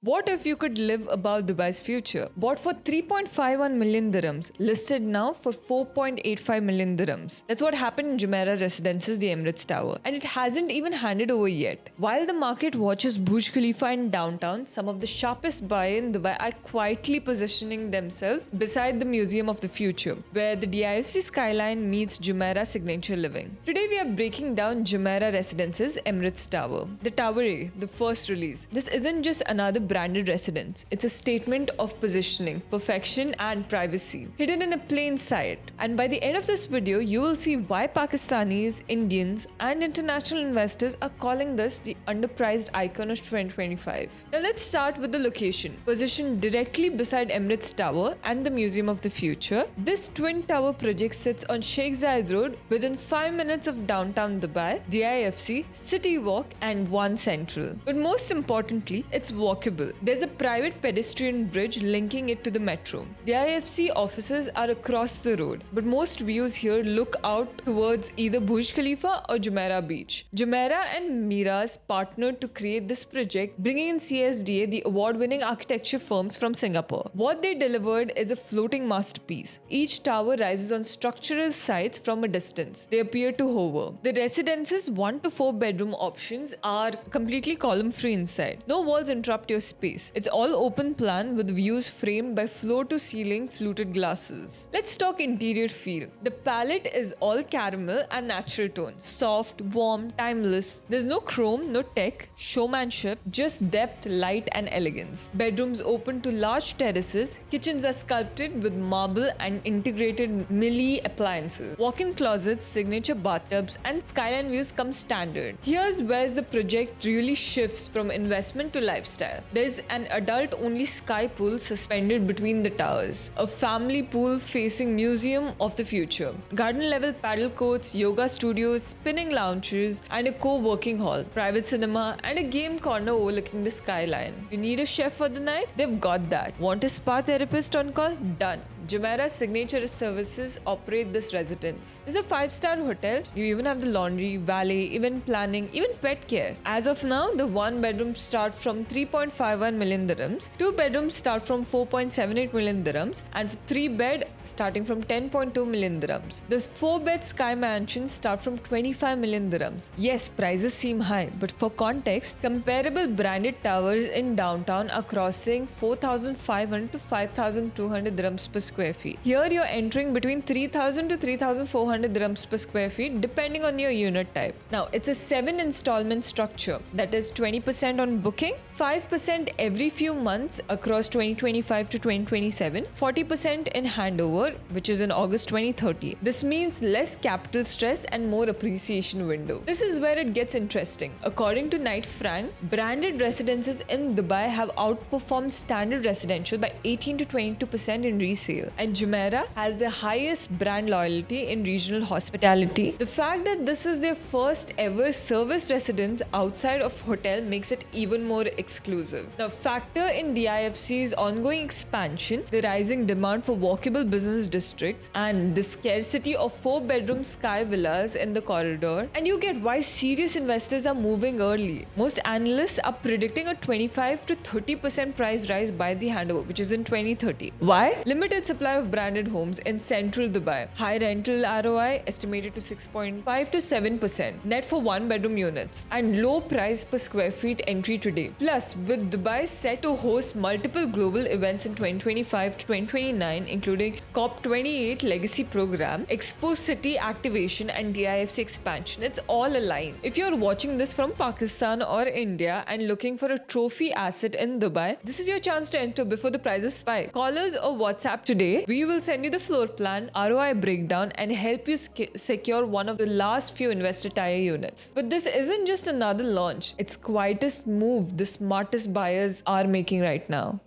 What if you could live above Dubai's future? Bought for 3.51 million dirhams, listed now for 4.85 million dirhams. That's what happened in Jumeirah Residences, the Emirates Tower, and it hasn't even handed over yet. While the market watches Burj Khalifa in downtown, some of the sharpest buyers in Dubai are quietly positioning themselves beside the Museum of the Future, where the DIFC skyline meets Jumeirah Signature Living. Today we are breaking down Jumeirah Residences Emirates Tower, the Tower A, the first release. This isn't just another branded residence. It's a statement of positioning, perfection, and privacy, hidden in a plain sight. And by the end of this video, you will see why Pakistanis, Indians, and international investors are calling this the underpriced icon of 2025. Now let's start with the location. Positioned directly beside Emirates Tower and the Museum of the Future, this twin tower project sits on Sheikh Zayed Road within 5 minutes of downtown Dubai, DIFC, City Walk, and One Central. But most importantly, it's walkable. There's a private pedestrian bridge linking it to the metro. The IFC offices are across the road, but most views here look out towards either Burj Khalifa or Jumeirah Beach. Jumeirah and Miraas partnered to create this project, bringing in CSDA, the award-winning architecture firms from Singapore. What they delivered is a floating masterpiece. Each tower rises on structural sites from a distance. They appear to hover. The residence's 1 to 4 bedroom options are completely column-free inside. No walls interrupt your space. It's all open plan with views framed by floor to ceiling fluted glasses. Let's talk interior feel. The palette is all caramel and natural tone. Soft, warm, timeless. There's no chrome, no tech, showmanship, just depth, light and elegance. Bedrooms open to large terraces. Kitchens are sculpted with marble and integrated Millie appliances. Walk-in closets, signature bathtubs and skyline views come standard. Here's where the project really shifts from investment to lifestyle. There's an adult-only sky pool suspended between the towers, a family pool facing Museum of the Future, garden-level paddle courts, yoga studios, spinning lounges, and a co-working hall, private cinema, and a game corner overlooking the skyline. You need a chef for the night? They've got that. Want a spa therapist on call? Done. Jumeirah Signature Services operate this residence. It's a 5-star hotel. You even have the laundry, valet, event planning, even pet care. As of now, the 1 bedroom start from 3.51 million dirhams, 2 bedrooms start from 4.78 million dirhams, and 3 bed starting from 10.2 million dirhams. The 4 bed Sky Mansions start from 25 million dirhams. Yes, prices seem high, but for context, comparable branded towers in downtown are crossing 4,500 to 5,200 dirhams per square feet. Here you're entering between 3,000 to 3,400 dirhams per square feet depending on your unit type. Now it's a 7 installment structure, that is 20% on booking, 5% every few months across 2025 to 2027, 40% in handover, which is in August 2030. This means less capital stress and more appreciation window. This is where it gets interesting. According to Knight Frank, branded residences in Dubai have outperformed standard residential by 18 to 22% in resale, and Jumeirah has the highest brand loyalty in regional hospitality. The fact that this is their first ever serviced residence outside of hotel makes it even more exclusive. Now factor in DIFC's ongoing expansion, the rising demand for walkable business districts, and the scarcity of 4-bedroom sky villas in the corridor, and you get why serious investors are moving early. Most analysts are predicting a 25 to 30% price rise by the handover, which is in 2030. Why? Limited supply of branded homes in central Dubai. High rental ROI estimated to 6.5 to 7% net for 1-bedroom units, and low price per square feet entry today. Plus, with Dubai set to host multiple global events in 2025 to 2029, including COP28 Legacy Program, Expo City activation, and DIFC expansion, it's all aligned. If you're watching this from Pakistan or India and looking for a trophy asset in Dubai, this is your chance to enter before the prices spike. Call us or WhatsApp today. We will send you the floor plan, ROI breakdown, and help you secure one of the last few investor tier units. But this isn't just another launch. It's quietest move the smartest buyers are making right now.